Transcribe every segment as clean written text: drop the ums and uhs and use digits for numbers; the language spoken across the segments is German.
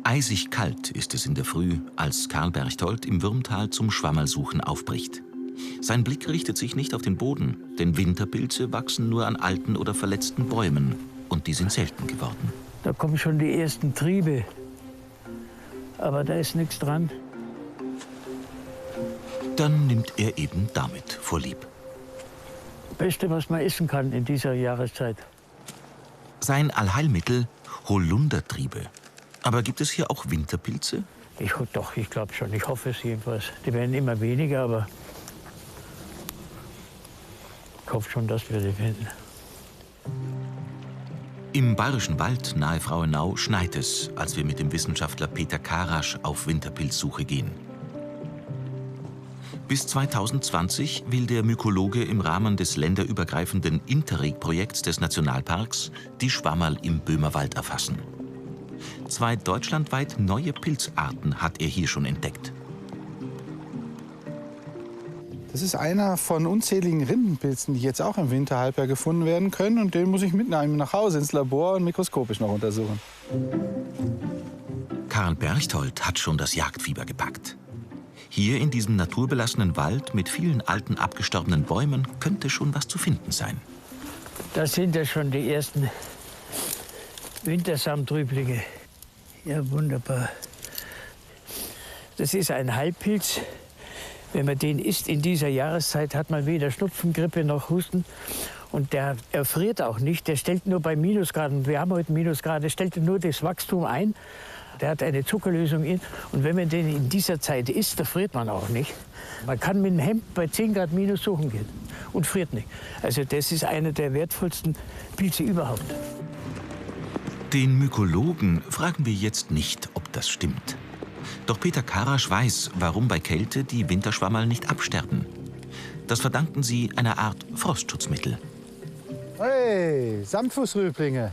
Eisig kalt ist es in der Früh, als Karl Berchtold im Würmtal zum Schwammerlsuchen aufbricht. Sein Blick richtet sich nicht auf den Boden, denn Winterpilze wachsen nur an alten oder verletzten Bäumen. Und die sind selten geworden. Da kommen schon die ersten Triebe. Aber da ist nichts dran. Dann nimmt er eben damit vorlieb. Beste, was man essen kann in dieser Jahreszeit. Sein Allheilmittel: Holundertriebe. Aber gibt es hier auch Winterpilze? Doch, ich glaube schon. Ich hoffe es jedenfalls. Die werden immer weniger, aber ich hoffe schon, dass wir die finden. Im Bayerischen Wald nahe Frauenau schneit es, als wir mit dem Wissenschaftler Peter Karasch auf Winterpilzsuche gehen. Bis 2020 will der Mykologe im Rahmen des länderübergreifenden Interreg-Projekts des Nationalparks die Schwammerl im Böhmerwald erfassen. 2 deutschlandweit neue Pilzarten hat er hier schon entdeckt. Das ist einer von unzähligen Rindenpilzen, die jetzt auch im Winterhalbjahr gefunden werden können. Und den muss ich mitnehmen nach Hause ins Labor und mikroskopisch noch untersuchen. Karl Berchtold hat schon das Jagdfieber gepackt. Hier in diesem naturbelassenen Wald mit vielen alten abgestorbenen Bäumen könnte schon was zu finden sein. Da sind ja schon die ersten Wintersamtrüblinge. Ja, wunderbar. Das ist ein Heilpilz. Wenn man den isst in dieser Jahreszeit, hat man weder Schnupfen, Grippe noch Husten. Und der erfriert auch nicht. Der stellt nur bei Minusgraden, wir haben heute Minusgrade, stellt nur das Wachstum ein. Der hat eine Zuckerlösung in. Und wenn man den in dieser Zeit isst, da friert man auch nicht. Man kann mit dem Hemd bei 10 Grad minus suchen gehen und friert nicht. Also das ist einer der wertvollsten Pilze überhaupt. Den Mykologen fragen wir jetzt nicht, ob das stimmt. Doch Peter Karasch weiß, warum bei Kälte die Winterschwammerl nicht absterben. Das verdanken sie einer Art Frostschutzmittel. Hey, Samtfußrüblinge.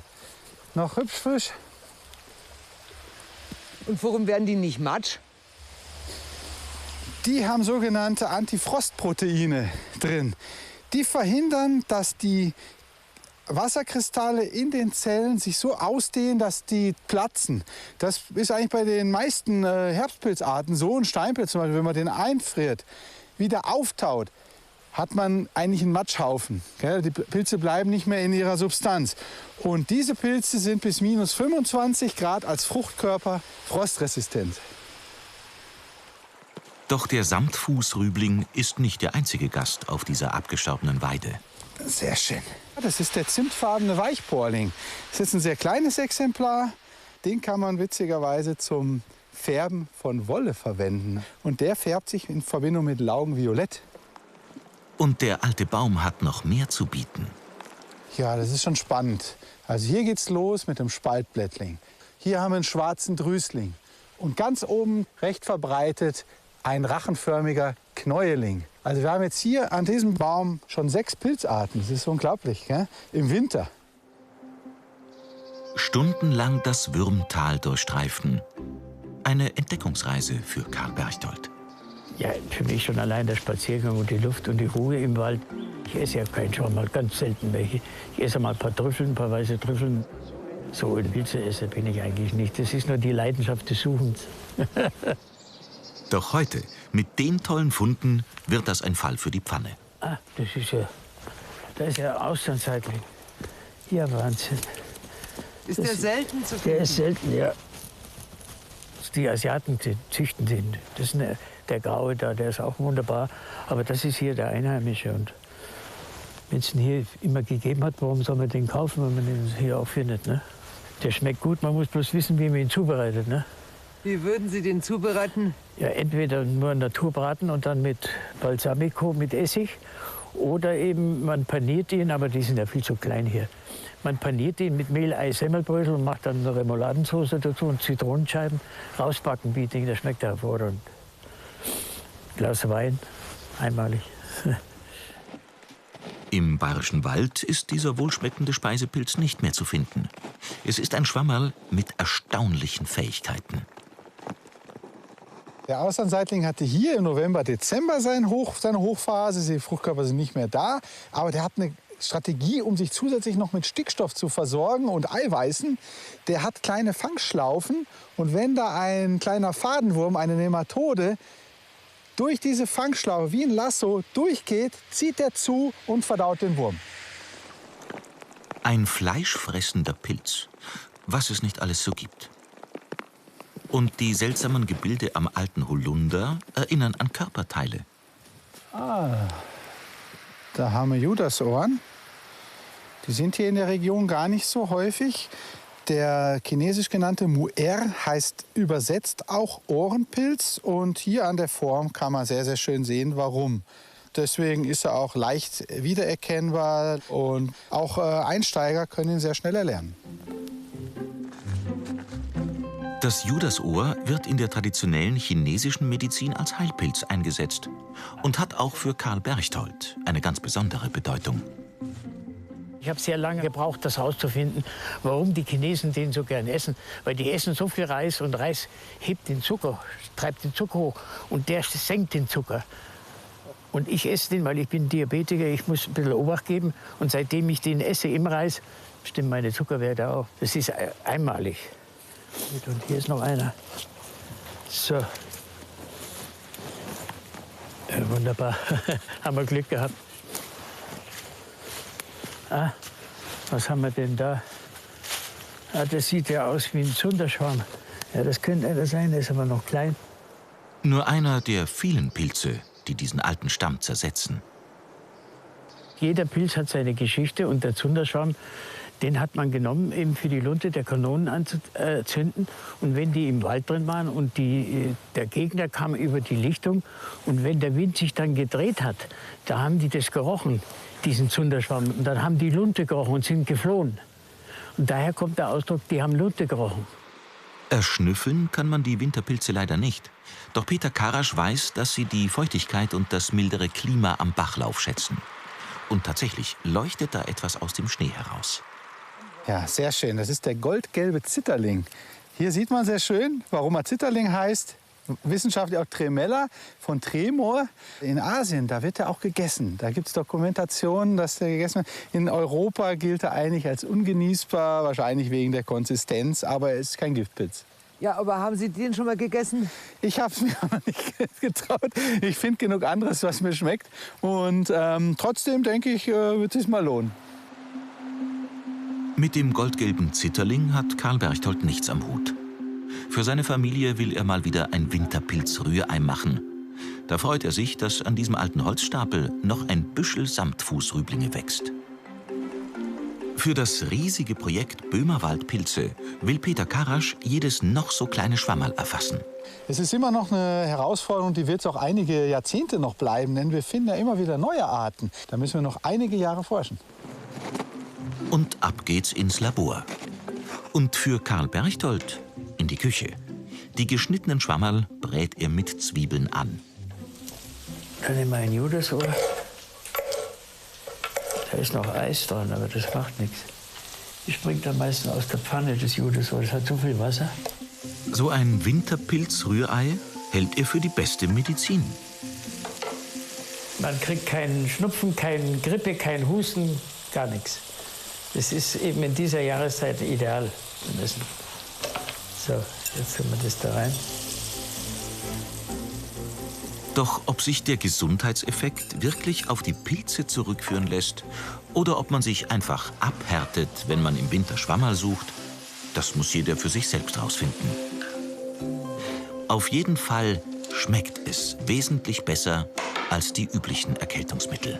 Noch hübsch frisch. Und warum werden die nicht matsch? Die haben sogenannte Antifrostproteine drin. Die verhindern, dass die Wasserkristalle in den Zellen sich so ausdehnen, dass die platzen. Das ist eigentlich bei den meisten Herbstpilzarten so. Ein Steinpilz zum Beispiel, wenn man den einfriert, wieder auftaut, hat man eigentlich einen Matschhaufen. Gell? Die Pilze bleiben nicht mehr in ihrer Substanz. Und diese Pilze sind bis minus 25 Grad als Fruchtkörper frostresistent. Doch der Samtfußrübling ist nicht der einzige Gast auf dieser abgestorbenen Weide. Sehr schön. Das ist der zimtfarbene Weichporling. Das ist ein sehr kleines Exemplar. Den kann man witzigerweise zum Färben von Wolle verwenden. Und der färbt sich in Verbindung mit Laugenviolett. Und der alte Baum hat noch mehr zu bieten. Ja, das ist schon spannend. Also hier geht's los mit dem Spaltblättling. Hier haben wir einen schwarzen Drüsling. Und ganz oben recht verbreitet ein rachenförmiger Knäueling. Also wir haben jetzt hier an diesem Baum schon 6 Pilzarten. Das ist unglaublich, gell? Im Winter. Stundenlang das Würmtal durchstreifen. Eine Entdeckungsreise für Karl Berchtold. Ja, für mich schon allein der Spaziergang und die Luft und die Ruhe im Wald. Ich esse ja keinen Schwammerl, ganz selten welche. Ich esse mal ein paar Trüffeln, ein paar weiße Trüffeln. So ein Pilzeesser bin ich eigentlich nicht. Das ist nur die Leidenschaft des Suchens. Doch heute, mit den tollen Funden, wird das ein Fall für die Pfanne. Ah, das ist ja Austernzeitling. Ja, Wahnsinn. Ist der selten zu finden? Der ist selten, ja. Die Asiaten die züchten den. Das ist der Graue da, der ist auch wunderbar. Aber das ist hier der Einheimische. Und wenn es ihn hier immer gegeben hat, warum soll man den kaufen, wenn man den hier auch findet? Ne? Der schmeckt gut, man muss bloß wissen, wie man ihn zubereitet. Ne? Wie würden Sie den zubereiten? Ja, entweder nur naturbraten und dann mit Balsamico, mit Essig. Oder eben man paniert ihn, aber die sind ja viel zu klein hier. Man paniert ihn mit Mehl, Ei, Semmelbrösel und macht dann eine Remouladensauce dazu und Zitronenscheiben. Rausbacken, Biting, das schmeckt hervorragend. Glas Wein, einmalig. Im Bayerischen Wald ist dieser wohlschmeckende Speisepilz nicht mehr zu finden. Es ist ein Schwammerl mit erstaunlichen Fähigkeiten. Der Austernseitling hatte hier im November, Dezember seine Hochphase. Die Fruchtkörper sind nicht mehr da. Aber der hat eine Strategie, um sich zusätzlich noch mit Stickstoff zu versorgen und Eiweißen, der hat kleine Fangschlaufen. Und wenn da ein kleiner Fadenwurm, eine Nematode, durch diese Fangschlaufe wie ein Lasso durchgeht, zieht er zu und verdaut den Wurm. Ein fleischfressender Pilz, was es nicht alles so gibt. Und die seltsamen Gebilde am alten Holunder erinnern an Körperteile. Da haben wir Judasohren. Die sind hier in der Region gar nicht so häufig. Der chinesisch genannte Mu'er heißt übersetzt auch Ohrenpilz. Und hier an der Form kann man sehr, sehr schön sehen, warum. Deswegen ist er auch leicht wiedererkennbar und auch Einsteiger können ihn sehr schnell erlernen. Das Judasohr wird in der traditionellen chinesischen Medizin als Heilpilz eingesetzt und hat auch für Karl Berchtold eine ganz besondere Bedeutung. Ich habe sehr lange gebraucht, das herauszufinden, warum die Chinesen den so gern essen. Weil die essen so viel Reis und Reis hebt den Zucker, treibt den Zucker hoch und der senkt den Zucker. Und ich esse den, weil ich bin Diabetiker, ich muss ein bisschen Obacht geben. Und seitdem ich den esse im Reis, stimmen meine Zuckerwerte auch. Das ist einmalig. Und hier ist noch einer. So. Ja, wunderbar. Haben wir Glück gehabt. Ah, was haben wir denn da? Ah, das sieht ja aus wie ein Zunderschwamm. Ja, das könnte einer sein, der ist aber noch klein. Nur einer der vielen Pilze, die diesen alten Stamm zersetzen. Jeder Pilz hat seine Geschichte und der Zunderschwamm, den hat man genommen, eben für die Lunte der Kanonen anzuzünden. Und wenn die im Wald drin waren und der Gegner kam über die Lichtung und wenn der Wind sich dann gedreht hat, da haben die das gerochen, diesen Zunderschwamm. Und dann haben die Lunte gerochen und sind geflohen. Und daher kommt der Ausdruck, die haben Lunte gerochen. Erschnüffeln kann man die Winterpilze leider nicht. Doch Peter Karasch weiß, dass sie die Feuchtigkeit und das mildere Klima am Bachlauf schätzen. Und tatsächlich leuchtet da etwas aus dem Schnee heraus. Ja, sehr schön. Das ist der goldgelbe Zitterling. Hier sieht man sehr schön, warum er Zitterling heißt. Wissenschaftlich auch Tremella von Tremor. In Asien, da wird er auch gegessen. Da gibt es Dokumentationen, dass der gegessen wird. In Europa gilt er eigentlich als ungenießbar, wahrscheinlich wegen der Konsistenz, aber er ist kein Giftpilz. Ja, aber haben Sie den schon mal gegessen? Ich habe es mir aber nicht getraut. Ich finde genug anderes, was mir schmeckt. Und trotzdem denke ich, wird es sich mal lohnen. Mit dem goldgelben Zitterling hat Karl Berchtold nichts am Hut. Für seine Familie will er mal wieder ein Winterpilz-Rührei machen. Da freut er sich, dass an diesem alten Holzstapel noch ein Büschel Samtfußrüblinge wächst. Für das riesige Projekt Böhmerwaldpilze will Peter Karasch jedes noch so kleine Schwammerl erfassen. Es ist immer noch eine Herausforderung, die wird es auch einige Jahrzehnte noch bleiben, denn wir finden ja immer wieder neue Arten. Da müssen wir noch einige Jahre forschen. Und ab geht's ins Labor. Und für Karl Berchtold in die Küche. Die geschnittenen Schwammerl brät er mit Zwiebeln an. Dann nehmen wir ein Judasohr. Da ist noch Eis dran, aber das macht nichts. Ich springt am meisten aus der Pfanne, das Judasohr. Das hat so viel Wasser. So ein Winterpilz-Rührei hält er für die beste Medizin. Man kriegt keinen Schnupfen, keine Grippe, kein Husten, gar nichts. Das ist eben in dieser Jahreszeit ideal. So, jetzt tun wir das da rein. Doch ob sich der Gesundheitseffekt wirklich auf die Pilze zurückführen lässt oder ob man sich einfach abhärtet, wenn man im Winter Schwammerl sucht, das muss jeder für sich selbst rausfinden. Auf jeden Fall schmeckt es wesentlich besser als die üblichen Erkältungsmittel.